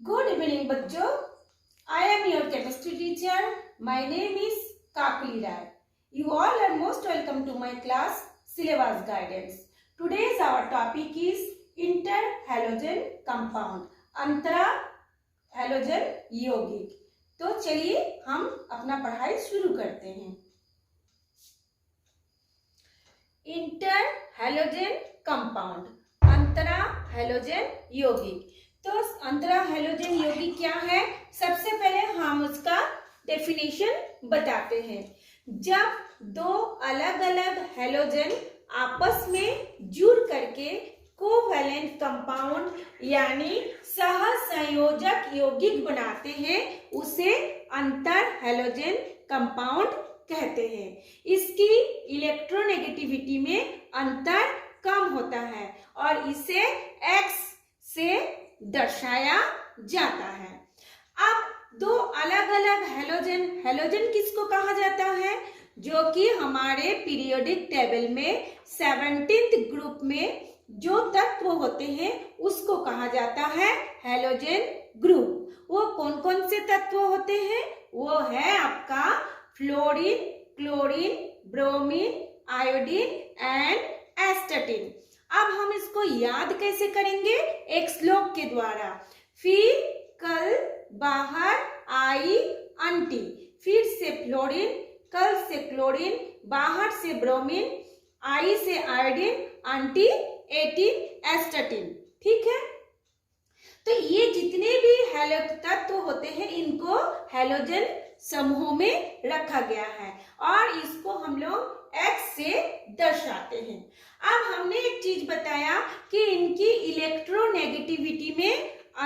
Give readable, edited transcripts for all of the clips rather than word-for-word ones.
Good evening, बच्चों. I am your chemistry teacher. My name is Kakuli Rai. You all are most welcome to my class Syllabus Guidance. Today's our topic is interhalogen compound. Antara halogen यौगिक. तो चलिए हम अपना पढ़ाई शुरू करते हैं. इंटरहैलोजन कंपाउंड, अंतरा हैलोजन यौगिक. तो अंतरा हैलोजन यौगिक क्या है? सबसे पहले हम उसका डेफिनेशन बताते हैं. जब दो अलग अलग हैलोजन आपस में जुड़ करके कोवैलेंट कंपाउंड यानी सहसंयोजक यौगिक बनाते हैं, उसे अंतर हैलोजन कंपाउंड कहते हैं. इसकी इलेक्ट्रोनेगेटिविटी में अंतर कम होता है और इसे X से दर्शाया जाता है. अब दो अलग अलग हैलोजन किसको कहा जाता है? जो कि हमारे पीरियोडिक टेबल में 17th ग्रुप में जो तत्व होते हैं उसको कहा जाता है हैलोजन ग्रुप. वो कौन कौन से तत्व होते हैं? वो है आपका fluorine, chlorine, bromine, iodine and एस्टेटिन. अब हम इसको याद कैसे करेंगे? एक श्लोक के द्वारा. फिर कल बाहर आई अंटी, फिर से फ्लोरीन, कल से क्लोरीन, बाहर से ब्रोमीन, आई से आयोडीन, अंटी, एटीन, एस्टेटिन. ठीक है. तो ये जितने भी हैलो तत्व होते हैं इनको हैलोजन समूह में रखा गया है और इसको हम लोग X से दर्शाते हैं. अब हमने एक चीज बताया कि इनकी इलेक्ट्रोनेगेटिविटी में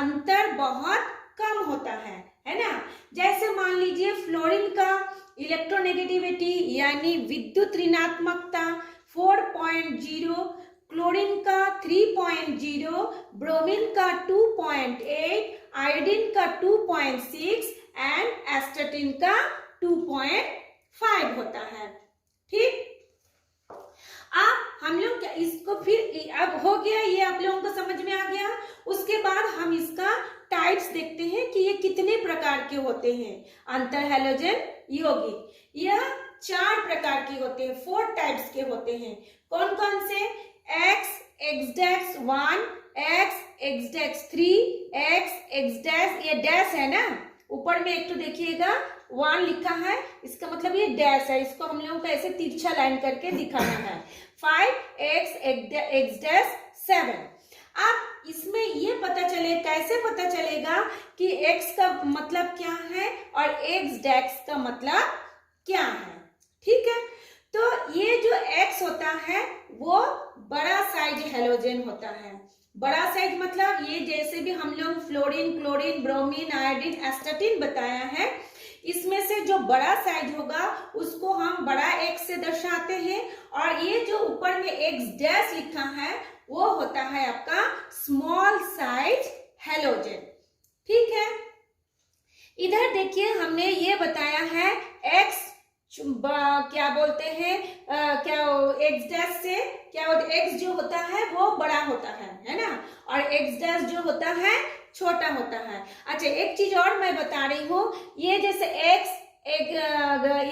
अंतर बहुत कम होता है ना. जैसे मान लीजिए फ्लोरीन का इलेक्ट्रोनेगेटिविटी यानी विद्युत ऋणात्मकता 4.0, क्लोरीन का 3.0, ब्रोमीन का 2.8, आयोडीन का 2.6 एंड एस्टेटिन का 2.5 होता है. ठीक. अब हम लोग इसको फिर अब हो गया, ये आप लोगों को समझ में आ गया. उसके बाद हम इसका टाइप्स देखते हैं कि ये कितने प्रकार के होते हैं. अंतर हैलोजन यौगिक यह 4 प्रकार के होते हैं, 4 टाइप्स के होते हैं. कौन कौन से? X, X-1, X, X-3, X, X-, ये डैश है ना, ऊपर में एक तो देखिएगा 1 लिखा है, इसका मतलब ये डैश है. इसको हम लोगों को ऐसे तिरछा लाइन करके दिखाना है. 5X, X-7. अब इसमें ये पता चले, कैसे पता चलेगा कि X का मतलब क्या है और X- का मतलब क्या है. ठीक है. तो ये जो X होता है वो बड़ा साइज हैलोजन होता है. बड़ा साइज मतलब ये जैसे भी हम लोग फ्लोरीन, क्लोरीन, ब्रोमीन, आयोडीन, एस्टेटिन बताया है, इसमें से जो बड़ा साइज होगा उसको हम बड़ा X से दर्शाते हैं और ये जो ऊपर में X- लिखा है वो होता है आपका स्मॉल साइज हैलोजन. ठीक है. इधर देखिए हमने ये बताया है X क्या बोलते हैं, क्या X- से क्या होता है? X जो होता है वो बड़ा होता है ना, और X- जो होता है छोटा होता है. अच्छा, एक चीज और मैं बता रही हूँ. ये जैसे X एक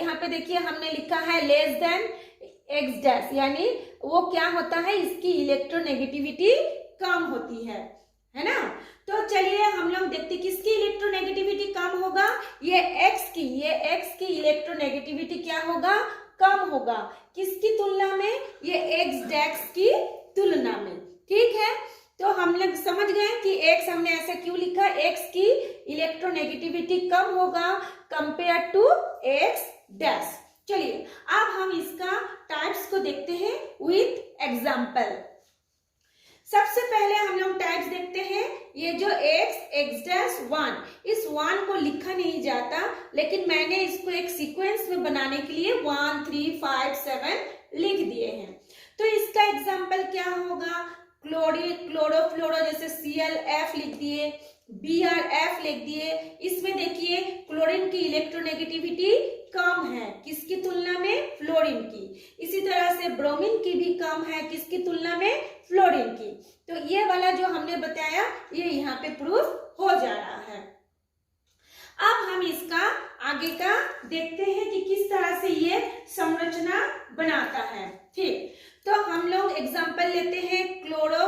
यहाँ पे देखिए हमने लिखा है लेस देन X- यानी वो क्या होता है, इसकी इलेक्ट्रोनेगेटिविटी कम होती है ना. तो चलिए हम लोग देखते किसकी इलेक्ट्रोनेगेटिविटी कम होगा. ये X की इलेक्ट्रोनेगेटिविटी क्या होगा? कम होगा. किसकी तुलना में? ये X- की तुलना में. ठीक है. तो हम लोग समझ गए कि X हमने ऐसा क्यों लिखा. X की इलेक्ट्रोनेगेटिविटी कम होगा कंपेयर टू X-. चलिए अब हम इसका टाइप्स को देखते हैं विथ एग्जाम्पल. सबसे पहले हम लोग टाइप्स देखते हैं. ये जो X-1, इस 1 को लिखा नहीं जाता, लेकिन मैंने इसको एक सीक्वेंस में बनाने के लिए 1, 3, 5, 7 लिख दिए हैं. तो इसका एग्जाम्पल क्या होगा? क्लोरोफ्लोरो जैसे Cl-F लिख दिए, Br-F लिख दिए. इसमें देखिए क्लोरीन की इलेक्ट्रोनेगेटिविटी कम है, किसकी तुलना में? फ्लोरीन की. इसी तरह से ब्रोमीन की भी कम है, किसकी तुलना में? फ्लोरीन की. तो ये वाला जो हमने बताया ये यहाँ पे प्रूफ हो जा रहा है. आगे का देखते हैं कि किस तरह से ये संरचना बनाता है। ठीक, तो हम लोग एग्जाम्पल लेते हैं क्लोरो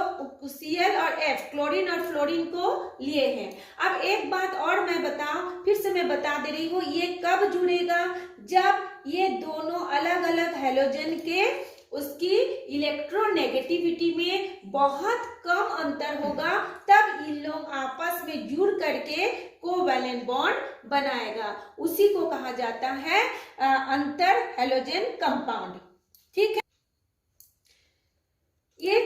Cl और F, क्लोरीन और फ्लोरीन को लिए हैं। अब एक बात और मैं फिर से मैं बता दे रही हूँ, ये कब जुड़ेगा? जब ये दोनों अलग अलग हैलोजन के उसकी इलेक्ट्रोनेगेटिविटी में बहुत कम अंतर होगा, तब इन लोग आपस में जुड़ करके कोवैलेंट बॉन्ड बनाएगा। उसी को कहा जाता है अंतर हैलोजन कंपाउंड। ठीक है, ये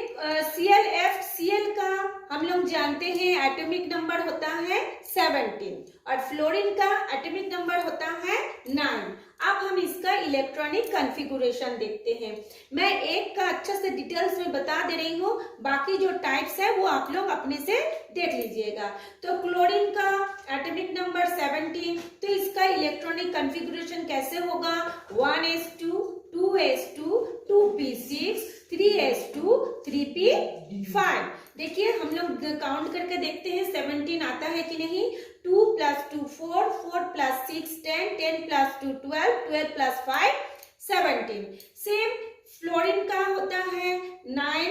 Cl का हम लोग जानते हैं एटॉमिक नंबर होता है 17 और फ्लोरीन का एटॉमिक नंबर होता है 9। अब हम इसका इलेक्ट्रॉनिक कॉन्फ़िगरेशन देखते हैं। मैं एक का अच्छे से डिटेल्स में बता दे रही हूँ, बाकी जो टाइप्स है वो आप लोग अपने से देख लीजिएगा। तो क्लोरीन का एटॉमिक नंबर 17, तो इसका इलेक्ट्रॉनिक कॉन्फ़िगरेशन कैसे होगा? 1s2 2s2 2p6 3s2 3p5। देखिए हम लोग काउंट करके देखते हैं 17 आता है कि नहीं। 2 + 2 4, 4 + 6 10, 10 + 2 12, 12 + 5 17। सेम फ्लोरीन का होता है 9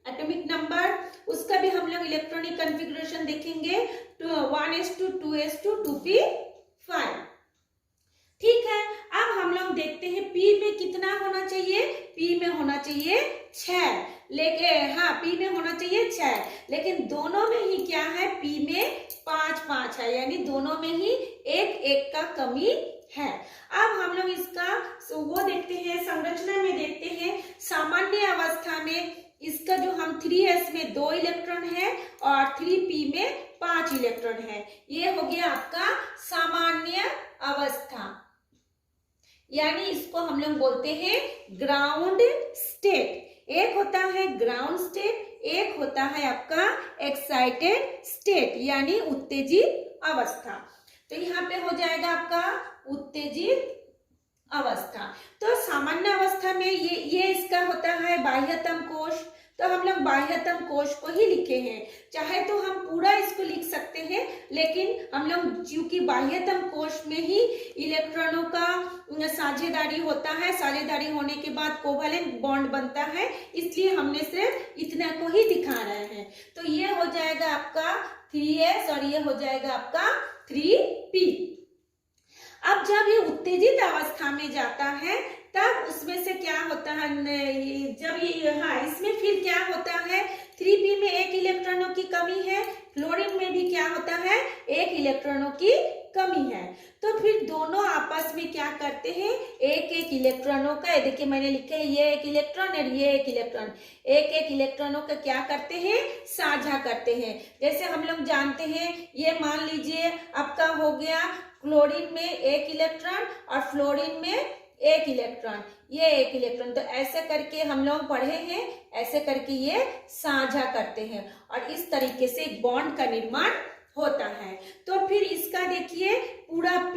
एटॉमिक नंबर, उसका भी हम लोग इलेक्ट्रॉनिक कॉन्फ़िगरेशन देखेंगे। 1s2 2s2 2p5। ठीक है, अब हम लोग देखते हैं P में कितना होना चाहिए। P में होना चाहिए 6, लेकिन हाँ P में होना चाहिए 6, लेकिन दोनों में ही क्या है? P में 5 है, यानी दोनों में ही एक का कमी है। अब हम लोग इसका वो देखते हैं, संरचना में देखते हैं। सामान्य अवस्था में इसका जो हम 3s में 2 इलेक्ट्रॉन है और 3p में 5 इलेक्ट्रॉन है। ये हो गया आपका सामान्य अवस्था, यानी इसको हम लोग बोलते हैं ग्राउंड स्टेट। एक होता है ग्राउंड स्टेट, एक होता है आपका एक्साइटेड स्टेट, यानी उत्तेजित अवस्था। तो यहाँ पे हो जाएगा आपका उत्तेजित अवस्था। तो सामान्य अवस्था में ये इसका होता है बाह्यतम कोश। तो हम लोग बाह्यतम कोश को ही लिखे हैं, चाहे तो हम पूरा इसको लिख सकते हैं, लेकिन हम लोग क्योंकि बाह्यतम कोश में ही इलेक्ट्रॉनों का साझेदारी होता है, साझेदारी होने के बाद कोवैलेंट बॉन्ड बनता है, इसलिए हमने सिर्फ इतना को ही दिखा रहे हैं। तो ये हो जाएगा आपका 3s और ये हो जाएगा आपका 3p। अब जब ये उत्तेजित अवस्था में जाता है तब उसमें से क्या होता है, जब ये इसमें फिर क्या होता है? 3p में 1 इलेक्ट्रॉनों की कमी है, फ्लोरीन में भी क्या होता है? 1 इलेक्ट्रॉनों की कमी है। तो फिर दोनों आपस में क्या करते हैं? एक इलेक्ट्रॉनों का, देखिए मैंने लिखा है ये 1 इलेक्ट्रॉन और ये 1 इलेक्ट्रॉन, एक इलेक्ट्रॉनों का क्या करते हैं? साझा करते हैं। जैसे हम लोग जानते हैं, ये मान लीजिए आपका हो गया क्लोरीन में 1 इलेक्ट्रॉन और फ्लोरीन में 1 इलेक्ट्रॉन, ये 1 इलेक्ट्रॉन। तो ऐसे करके हम लोग पढ़े हैं, ऐसे करके ये साझा करते हैं और इस तरीके से एक बॉन्ड का निर्माण होता है। तो फिर इसका देखिए पूरा P,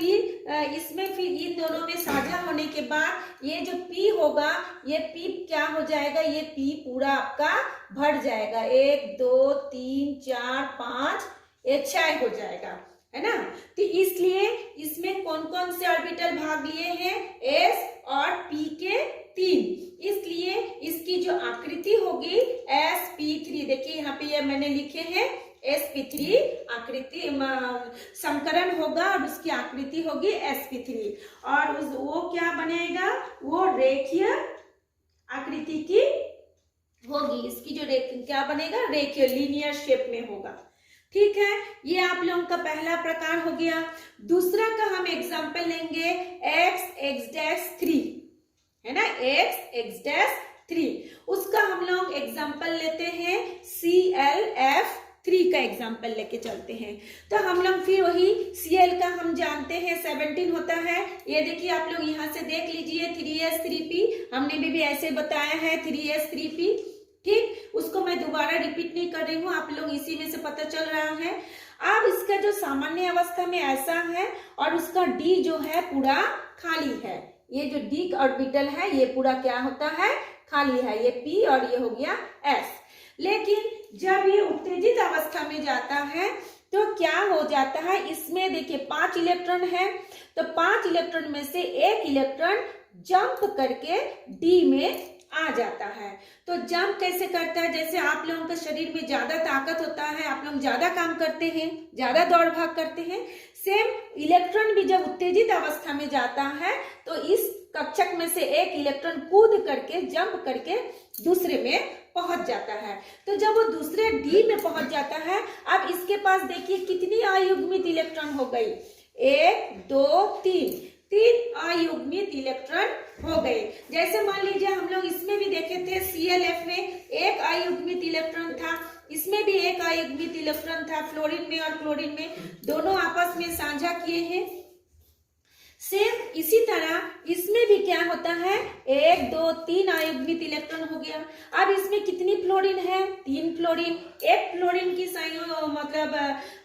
इसमें फिर इन दोनों में साझा होने के बाद ये जो P होगा, ये P क्या हो जाएगा? ये P पूरा आपका भर जाएगा, 1 2 3 4 5, ये 6 हो जाएगा, है ना। तो इसलिए इसमें कौन कौन से ऑर्बिटल भाग लिए हैं? S और P के 3, इसलिए इसकी जो आकृति होगी sp3, देखिए यहाँ पे ये मैंने लिखे हैं sp3 आकृति, संकरण होगा और उसकी आकृति होगी sp3 और वो क्या बनेगा? वो रेखीय आकृति की होगी, इसकी जो क्या बनेगा? रेखीय लीनियर शेप में होगा। ठीक है, ये आप लोगों का पहला प्रकार हो गया। दूसरा का हम एग्जाम्पल लेंगे x(x'3), है ना, x(x'3), उसका हम लोग एग्जाम्पल लेते हैं ClF3 का एग्जाम्पल लेके चलते हैं। तो हम लोग फिर वही Cl का हम जानते हैं 17 होता है। ये देखिए आप लोग यहाँ से देख लीजिए 3s 3p, हमने भी ऐसे बताया है 3s 3p। ठीक, उसको मैं दोबारा रिपीट नहीं कर रही हूँ, आप लोग इसी में से पता चल रहा है। अब इसका जो सामान्य अवस्था में ऐसा है और उसका D जो है पूरा खाली है, ये जो D ऑर्बिटल है ये पूरा क्या होता है? खाली है, ये P और ये हो गया S। लेकिन जब ये उत्तेजित अवस्था में जाता है तो क्या हो जाता है, इसमें देखिए 5 इलेक्ट्रॉन है, तो 5 इलेक्ट्रॉन में से एक इलेक्ट्रॉन जंप करके डी में आ जाता है। तो जंप कैसे करता है, जैसे आप लोगों के शरीर में ज्यादा ताकत होता है, आप लोग ज्यादा काम करते हैं, ज्यादा दौड़ भाग करते हैं, सेम इलेक्ट्रॉन भी जब उत्तेजित अवस्था में जाता है तो इस कक्षक में से एक इलेक्ट्रॉन कूद करके जंप करके दूसरे में पहुंच जाता है। तो जब वो दूसरे डी में पहुंच जाता है, अब इसके पास देखिए कितनी अयुग्मित इलेक्ट्रॉन हो गई, 1 2 3 अयुग्मित इलेक्ट्रॉन हो गए। जैसे मान लीजिए हम लोग इसमें भी देखे थे, ClF में एक अयुग्मित इलेक्ट्रॉन था, इसमें भी एक अयुग्मित इलेक्ट्रॉन था, फ्लोरीन में और क्लोरीन में दोनों आपस में साझा किए हैं। सेम इसी तरह इसमें भी क्या होता है, 1 2 3 अयुग्मित इलेक्ट्रॉन हो गया। अब इसमें कितनी फ्लोरीन है, 3 फ्लोरीन, एक फ्लोरीन की मतलब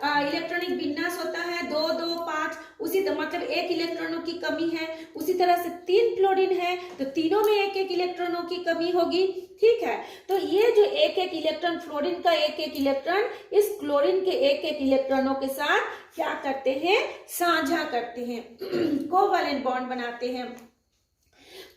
इलेक्ट्रॉनिक विन्यास होता है 2 2 5, उसी मतलब एक इलेक्ट्रॉनों की कमी है। उसी तरह से 3 फ्लोरीन है तो तीनों में एक एक इलेक्ट्रॉनों की कमी होगी, ठीक है। तो ये जो एक एक इलेक्ट्रॉन, फ्लोरीन का एक एक इलेक्ट्रॉन इस क्लोरीन के एक एक इलेक्ट्रॉनों के साथ क्या करते हैं, साझा करते हैं, कोवैलेंट बॉन्ड बनाते हैं।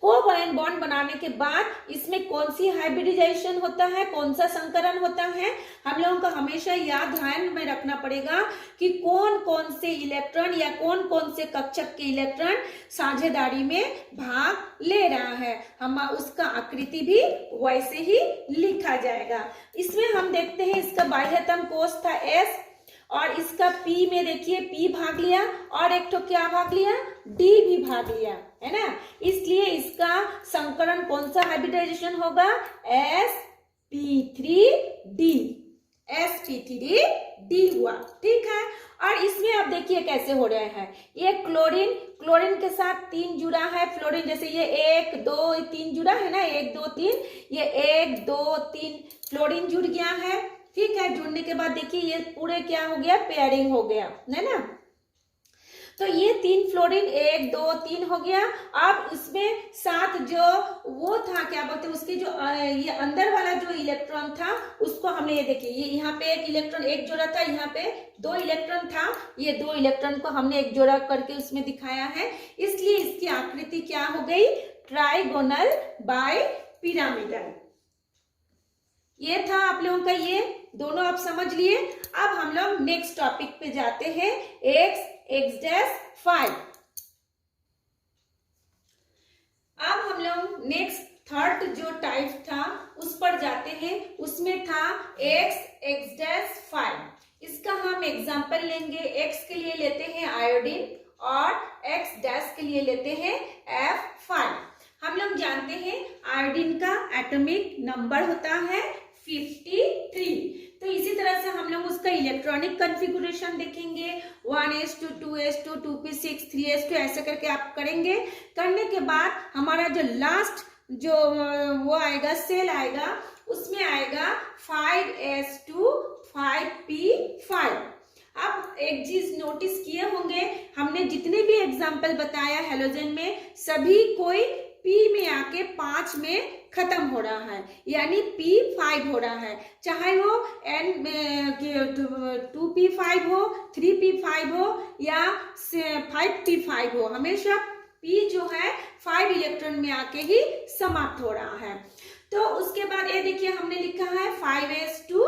कोवैलेंट बॉन्ड बनाने के बाद इसमें कौन सी हाइब्रिडाइजेशन होता है, कौन सा संकरण होता है, हम लोगों को हमेशा याद ध्यान में रखना पड़ेगा कि कौन कौन से इलेक्ट्रॉन या कौन कौन से कक्षक के इलेक्ट्रॉन साझेदारी में भाग ले रहा है, हम उसका आकृति भी वैसे ही लिखा जाएगा। इसमें हम देखते हैं इसका बाह्यतम कोश था S, और इसका P में देखिए P भाग लिया और एक तो क्या भाग लिया, D भी भाग लिया, है ना। इसलिए इसका संकरण कौन सा हाइब्रिडाइजेशन होगा, sp3d हुआ, ठीक है। और इसमें अब देखिए कैसे हो रहा है, ये क्लोरीन के साथ 3 जुड़ा है, फ्लोरीन जैसे ये 1 2 3 जुड़ा है ना, 1 2 3, ये 1 2 3 फ्लोरीन जुड़ गया है, ठीक है। जुड़ने के बाद देखिए ये पूरे क्या हो गया, पेयरिंग हो गया, है ना। तो ये 3 फ्लोरीन 1 2 3 हो गया। अब इसमें साथ जो वो था, क्या बोलते हैं, उसके जो ये अंदर वाला जो इलेक्ट्रॉन था उसको हमने, ये देखिए ये यहाँ पे एक इलेक्ट्रॉन एक जोड़ा था, यहाँ पे 2 इलेक्ट्रॉन था, ये 2 इलेक्ट्रॉन को हमने एक जोड़ा करके उसमें दिखाया है, इसलिए इसकी आकृति क्या हो गई, ट्राइगोनल बाय पिरामिडल। ये था आप लोगों का, ये दोनों आप समझ लिए। अब हम लोग नेक्स्ट टॉपिक पे जाते हैं, x5। अब हम लोग नेक्स्ट थर्ड जो टाइप था उस पर जाते हैं, उसमें था x5। इसका हम एग्जांपल लेंगे, x के लिए लेते हैं आयोडीन और x' के लिए लेते हैं F5। हम लोग जानते हैं आयोडीन का एटॉमिक नंबर होता है 53। तो इसी तरह से हम लोग उसका इलेक्ट्रॉनिक कॉन्फ़िगरेशन देखेंगे, 1s2 2s2 2p6 3s2 ऐसे करके आप करेंगे। करने के बाद हमारा जो लास्ट जो वो आएगा, सेल आएगा, उसमें आएगा 5s2 5p5। अब एक चीज नोटिस किए होंगे, हमने जितने भी एग्जाम्पल बताया हेलोजन में, सभी कोई P में आके 5 में खत्म हो रहा है, यानी P5 हो रहा है, चाहे वो N2p5 हो, 3p5 हो या 5p5 हो, हमेशा P जो है 5 इलेक्ट्रॉन में आके ही समाप्त हो रहा है। तो उसके बाद ये देखिए हमने लिखा है 5s2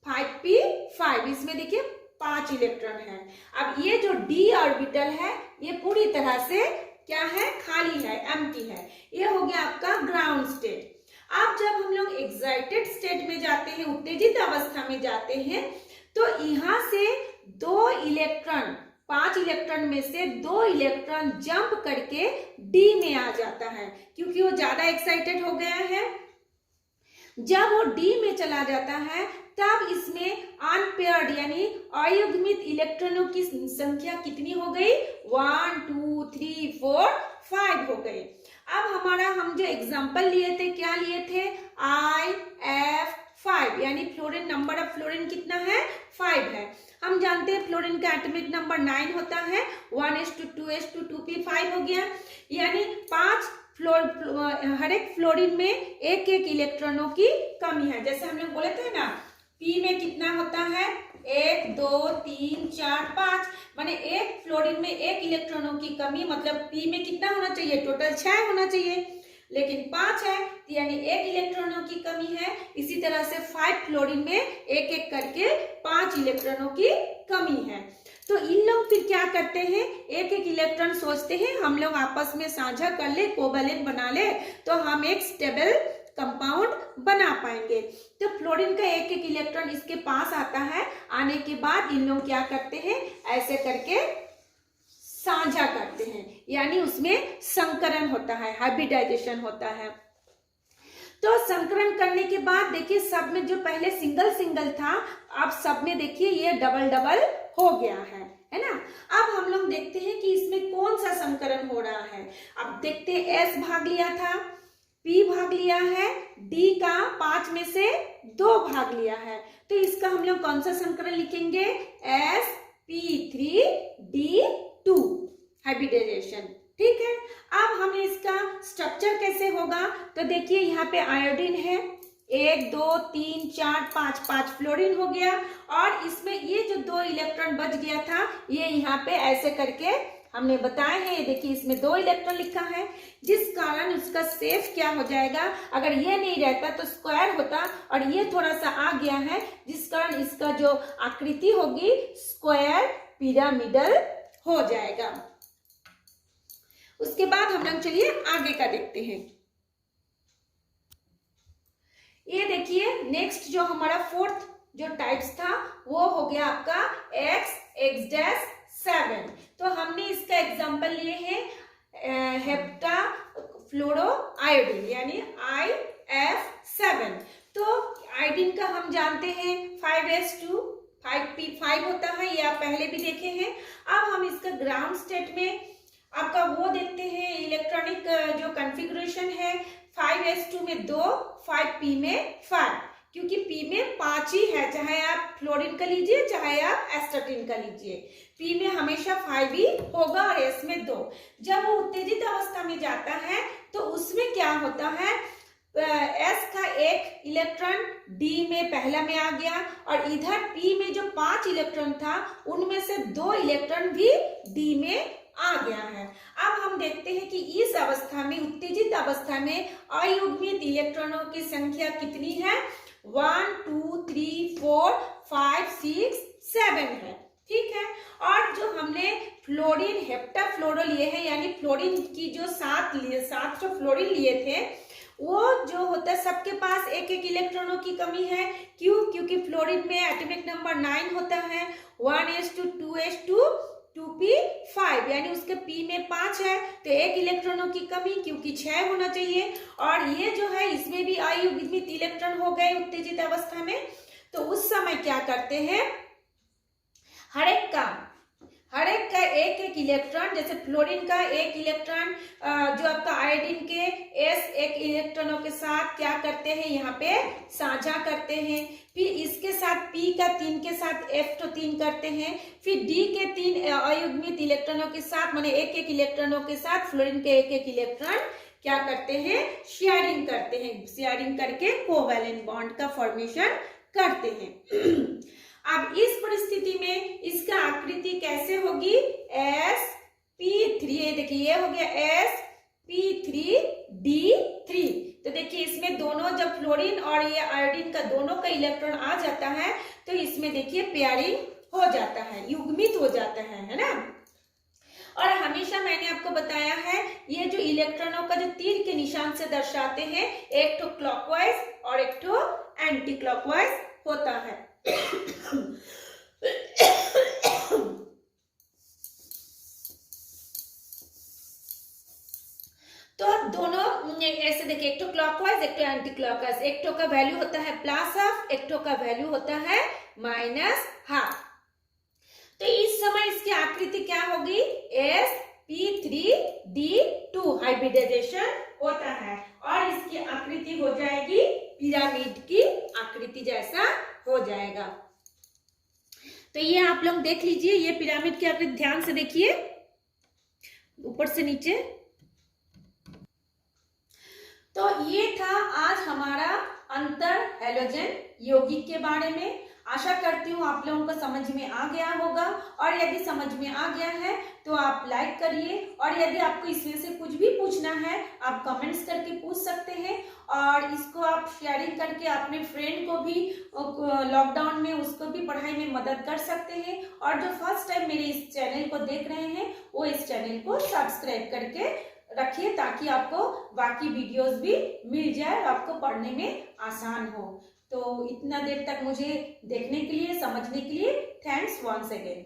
5p5, इसमें देखिए 5 इलेक्ट्रॉन है। अब ये जो d ऑर्बिटल है ये पूरी तरह से क्या है, खाली है, एम्प्टी है, ये हो गया आपका ग्राउंड स्टेट। अब जब हम लोग एक्साइटेड स्टेट में जाते हैं, उत्तेजित अवस्था में जाते हैं, तो यहाँ से 2 इलेक्ट्रॉन, 5 इलेक्ट्रॉन में से 2 इलेक्ट्रॉन जंप करके डी में आ जाता है, क्योंकि वो ज्यादा एक्साइटेड हो गया है। जब वो डी में चला जाता है तब इसमें अनपेयर्ड यानी अयुग्मित इलेक्ट्रॉनों की संख्या कितनी हो गई, 1 2 3 4 5 हो गई। अब हमारा हम जो एग्जांपल लिए थे, क्या लिए थे, IF5, यानी फ्लोरीन, नंबर ऑफ फ्लोरीन कितना है, 5 है। हम जानते हैं फ्लोरीन का एटॉमिक नंबर 9 होता है, 1s2 2s2 2p5 हो गया, यानी 5 हर एक फ्लोरीन में एक एक इलेक्ट्रॉनों की कमी है। जैसे हम लोग बोले थे ना, P में कितना होता है, 1 2 3 4 5, माने एक फ्लोरीन में एक इलेक्ट्रॉनों की कमी, मतलब पी में कितना होना चाहिए, टोटल 6 होना चाहिए, लेकिन 5 है, यानी एक इलेक्ट्रॉनों की कमी है। इसी तरह से 5 फ्लोरीन में एक एक करके 5 इलेक्ट्रॉनों की कमी है। तो इन लोग फिर क्या करते हैं, एक एक इलेक्ट्रॉन सोचते हैं हम लोग आपस में साझा कर ले, कोवैलेंट बना ले, तो हम एक स्टेबल कंपाउंड बना पाएंगे। तो फ्लोरीन का एक एक इलेक्ट्रॉन इसके पास आता है, आने के बाद इन लोग क्या करते हैं, ऐसे करके साझा करते हैं, यानी उसमें संकरण होता है, हाइब्रिडाइजेशन होता है। तो संकरण करने के बाद देखिए सब में जो पहले सिंगल सिंगल था, अब सब में देखिए ये डबल डबल हो गया है ना। अब हम लोग देखते हैं कि इसमें कौन सा संकरण हो रहा है। अब देखते हैं, एस भाग लिया था, पी भाग लिया है, डी का 5 में से 2 भाग लिया है, तो इसका हम लोग कौन सा संकरण लिखेंगे, sp3d2 हाइब्रिडाइजेशन। ठीक है, अब हमें इसका स्ट्रक्चर कैसे होगा, तो देखिए यहाँ पे आयोडीन है, 1 2 3 4 5 फ्लोरीन हो गया, और इसमें ये जो 2 इलेक्ट्रॉन बच गया था, ये यहाँ पे ऐसे करके हमने बताया है, देखिए इसमें 2 इलेक्ट्रॉन लिखा है, जिस कारण उसका शेप क्या हो जाएगा, अगर ये नहीं रहता तो स्क्वायर होता, और ये थोड़ा सा आ गया है, जिस कारण इसका जो आकृति होगी स्क्वायर पिरामिडल हो जाएगा। उसके बाद हम लोग चलिए आगे का देखते हैं। ये देखिए नेक्स्ट जो हमारा 4th जो टाइप्स था वो हो गया आपका X7। तो हमने इसका एग्जांपल लिए हैं हेप्टा फ्लोरो आयोडीन, यानी IF7। तो आयोडीन का हम जानते हैं 5s2 5p5 होता है, ये आप पहले भी देखे हैं। अब हम इसका ग्राउंड स्टेट में आपका वो देखते हैं, इलेक्ट्रॉनिक जो कॉन्फ़िगरेशन है, 5s2 में 2, 5p में 5, क्योंकि p में 5 ही है, चाहे आप फ्लोरीन का लीजिए चाहे आप एस्टाटीन का लीजिए, p में हमेशा 5 ही होगा और s में 2। जब वो उत्तेजित अवस्था में जाता है तो उसमें क्या होता है, s का एक इलेक्ट्रॉन d में पहला में आ गया, और इधर p में जो 5 इलेक्ट्रॉन था उनमें से 2 इलेक्ट्रॉन भी d में आ गया है। अब हम देखते हैं कि इस अवस्था में, उत्तेजित अवस्था में अयुग्मित इलेक्ट्रॉनों की संख्या कितनी है, 1 2 3 4 5 6 7 है। ठीक है, और जो हमने फ्लोरीन हेप्टा फ्लोरो लिए हैं, यानी फ्लोरीन की जो 7 जो फ्लोरीन लिए थे, वो जो होता है सबके पास एक एक इलेक्ट्रॉनों की कमी है। क्यों, क्योंकि फ्लोरीन में एटॉमिक नंबर 9 होता है, 1s2 2s2 2p5, यानी उसके p में 5 है, तो एक इलेक्ट्रॉनों की कमी, क्योंकि 6 होना चाहिए, और ये जो है इसमें भी अयुग्मित इलेक्ट्रॉन हो गए उत्तेजित अवस्था में। तो उस समय क्या करते हैं, हर एक का एक एक इलेक्ट्रॉन, जैसे फ्लोरीन का एक इलेक्ट्रॉन जो आपका आयोडीन के s एक इलेक्ट्रॉनों के साथ क्या करते हैं, यहाँ पे साझा करते हैं, फिर इसके साथ p का 3 के साथ f तो 3 करते हैं, फिर d के 3 अयुग्मित इलेक्ट्रॉनों के साथ, माने एक एक इलेक्ट्रॉनों के साथ फ्लोरीन के एक एक इलेक्ट्रॉन क्या करते हैं, शेयरिंग करते हैं, शेयरिंग करके कोवैलेंट बॉन्ड का फॉर्मेशन करते हैं। अब इस परिस्थिति में इसका आकृति कैसे होगी, sp3, देखिए ये हो गया sp3d3। तो देखिए इसमें दोनों, जब फ्लोरीन और ये आयोडीन का दोनों का इलेक्ट्रॉन आ जाता है तो इसमें देखिए पेयरिंग हो जाता है, युग्मित हो जाता है ना। और हमेशा मैंने आपको बताया है, ये जो इलेक्ट्रॉनों का जो तीर के निशान से दर्शाते हैं, एक तो क्लॉकवाइज और एक तो एंटी क्लॉकवाइज होता है। तो अब दोनों ऐसे देखिए, एक तो क्लॉकवाइज एक तो एंटी क्लॉकवाइज, एक तो का वैल्यू होता है +12, एक तो का वैल्यू होता है -12। तो इस समय इसकी आकृति क्या होगी, sp3d2 हाइब्रिडाइजेशन होता है, और इसकी आकृति हो जाएगी पिरामिड की आकृति जैसा हो जाएगा। तो ये आप लोग देख लीजिए, ये पिरामिड की आकृति ध्यान से देखिए ऊपर से नीचे। तो ये था आज हमारा अंतर हैलोजन यौगिक के बारे में। आशा करती हूँ आप लोगों को समझ में आ गया होगा, और यदि समझ में आ गया है तो आप लाइक करिए, और यदि आपको इसमें से कुछ भी पूछना है आप कमेंट्स करके पूछ सकते हैं, और इसको आप शेयरिंग करके अपने फ्रेंड को भी लॉकडाउन में उसको भी पढ़ाई में मदद कर सकते हैं। और जो फर्स्ट टाइम मेरे इस चैनल को देख रहे हैं वो इस चैनल को सब्सक्राइब करके रखिए, ताकि आपको बाकी वीडियोस भी मिल जाए और आपको पढ़ने में आसान हो। तो इतना देर तक मुझे देखने के लिए, समझने के लिए थैंक्स वंस अगेन।